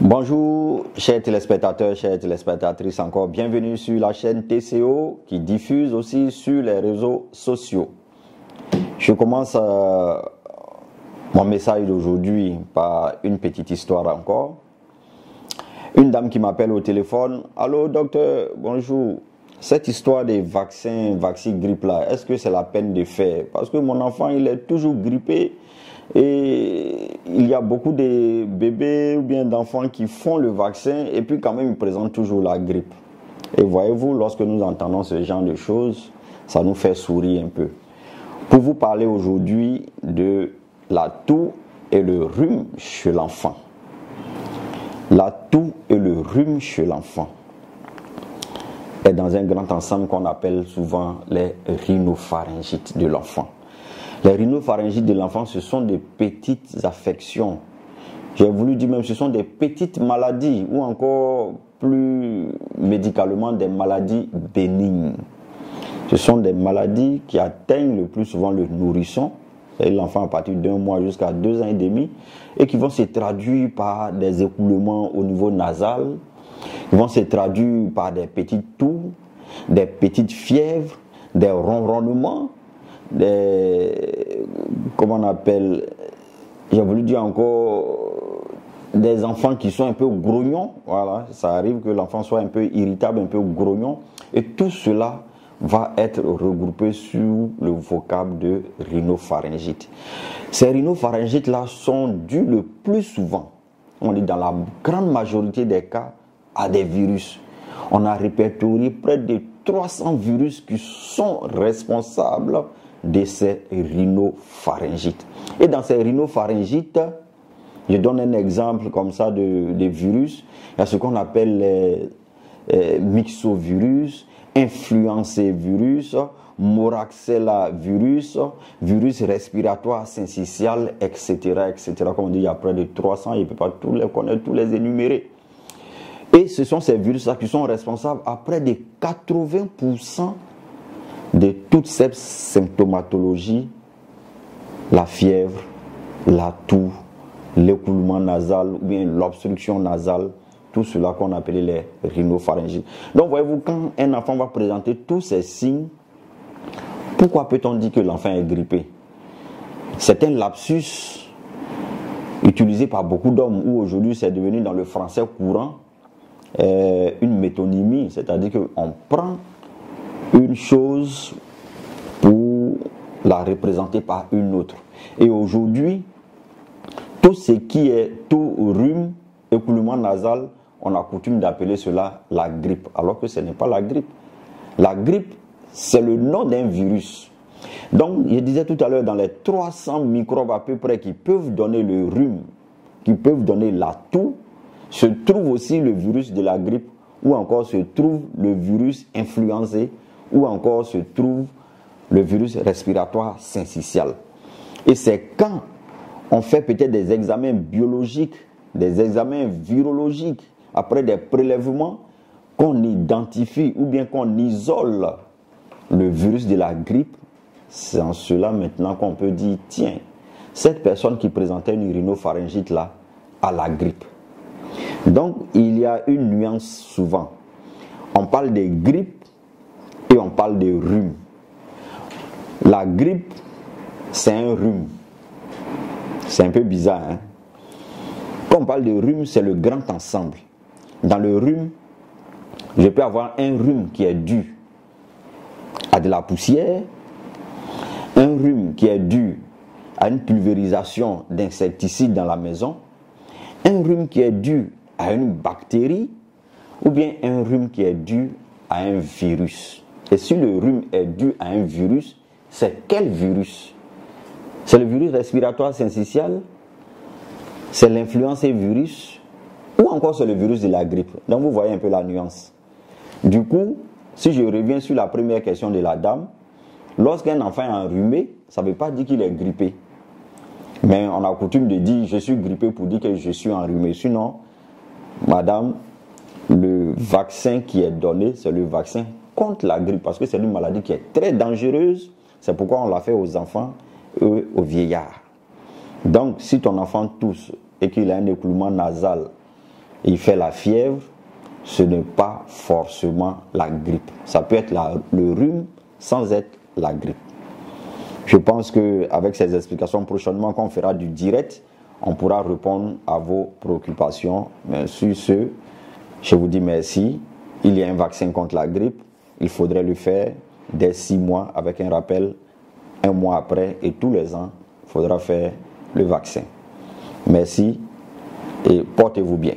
Bonjour chers téléspectateurs, chères téléspectatrices, encore bienvenue sur la chaîne TCO qui diffuse aussi sur les réseaux sociaux. Je commence mon message d'aujourd'hui par une petite histoire encore. Une dame qui m'appelle au téléphone. Allô docteur, bonjour. Cette histoire des vaccins grippe là, est-ce que c'est la peine de faire? Parce que mon enfant il est toujours grippé. Et il y a beaucoup de bébés ou bien d'enfants qui font le vaccin et puis quand même ils présentent toujours la grippe. Et voyez-vous, lorsque nous entendons ce genre de choses, ça nous fait sourire un peu. Pour vous parler aujourd'hui de la toux et le rhume chez l'enfant. La toux et le rhume chez l'enfant est dans un grand ensemble qu'on appelle souvent les rhinopharyngites de l'enfant. Les rhinopharyngites de l'enfant, ce sont des petites affections. J'ai voulu dire même, ce sont des petites maladies ou encore plus médicalement des maladies bénignes. Ce sont des maladies qui atteignent le plus souvent le nourrisson, l'enfant à partir d'1 mois jusqu'à 2 ans et demi, et qui vont se traduire par des écoulements au niveau nasal, qui vont se traduire par des petites toux, des petites fièvres, des ronronnements, comment on appelle, j'ai voulu dire encore, des enfants qui sont un peu grognons. Voilà, ça arrive que l'enfant soit un peu irritable, un peu grognon, et tout cela va être regroupé sur le vocable de rhinopharyngite. Ces rhinopharyngites là sont dus le plus souvent, on dit dans la grande majorité des cas, à des virus. On a répertorié près de 300 virus qui sont responsables de ces rhinopharyngites. Et dans ces rhinopharyngites, je donne un exemple comme ça de virus. Il y a ce qu'on appelle les myxovirus, influenzavirus, moraxella virus, virus respiratoire syncytial, etc., etc. Comme on dit, il y a près de 300, il ne peut pas tous les connaître, tous les énumérer. Et ce sont ces virus-là qui sont responsables à près de 80% de toutes ces symptomatologies, la fièvre, la toux, l'écoulement nasal ou bien l'obstruction nasale, tout cela qu'on appelle les rhinopharyngites. Donc voyez-vous, quand un enfant va présenter tous ces signes, pourquoi peut-on dire que l'enfant est grippé? C'est un lapsus utilisé par beaucoup d'hommes où aujourd'hui c'est devenu dans le français courant une métonymie, c'est-à-dire qu'on prend une chose pour la représenter par une autre. Et aujourd'hui, tout ce qui est tout rhume, écoulement nasal, on a coutume d'appeler cela la grippe, alors que ce n'est pas la grippe. La grippe, c'est le nom d'un virus. Donc, je disais tout à l'heure, dans les 300 microbes à peu près qui peuvent donner le rhume, qui peuvent donner la toux, se trouve aussi le virus de la grippe, ou encore se trouve le virus influenzé, ou encore se trouve le virus respiratoire syncytial. Et c'est quand on fait peut-être des examens biologiques, des examens virologiques, après des prélèvements, qu'on identifie ou bien qu'on isole le virus de la grippe. C'est en cela maintenant qu'on peut dire, tiens, cette personne qui présentait une rhinopharyngite là a la grippe. Donc il y a une nuance souvent. On parle de grippe et on parle de rhume. La grippe, c'est un rhume. C'est un peu bizarre, hein? Quand on parle de rhume, c'est le grand ensemble. Dans le rhume, je peux avoir un rhume qui est dû à de la poussière, un rhume qui est dû à une pulvérisation d'insecticides dans la maison, un rhume qui est dû à une bactérie, ou bien un rhume qui est dû à un virus. Et si le rhume est dû à un virus, c'est quel virus? C'est le virus respiratoire syncytial? C'est l'influenzavirus? Ou encore c'est le virus de la grippe? Donc vous voyez un peu la nuance. Du coup, si je reviens sur la première question de la dame, lorsqu'un enfant est enrhumé, ça ne veut pas dire qu'il est grippé. Mais on a coutume de dire je suis grippé pour dire que je suis enrhumé. Sinon, madame, le vaccin qui est donné, c'est le vaccin contre la grippe, parce que c'est une maladie qui est très dangereuse. C'est pourquoi on l'a fait aux enfants et aux vieillards. Donc, si ton enfant tousse et qu'il a un écoulement nasal il fait la fièvre, ce n'est pas forcément la grippe. Ça peut être le rhume sans être la grippe. Je pense qu'avec ces explications, prochainement, quand on fera du direct, on pourra répondre à vos préoccupations. Mais sur ce, je vous dis merci. Il y a un vaccin contre la grippe. Il faudrait le faire dès 6 mois avec un rappel 1 mois après. Et tous les ans, il faudra faire le vaccin. Merci et portez-vous bien.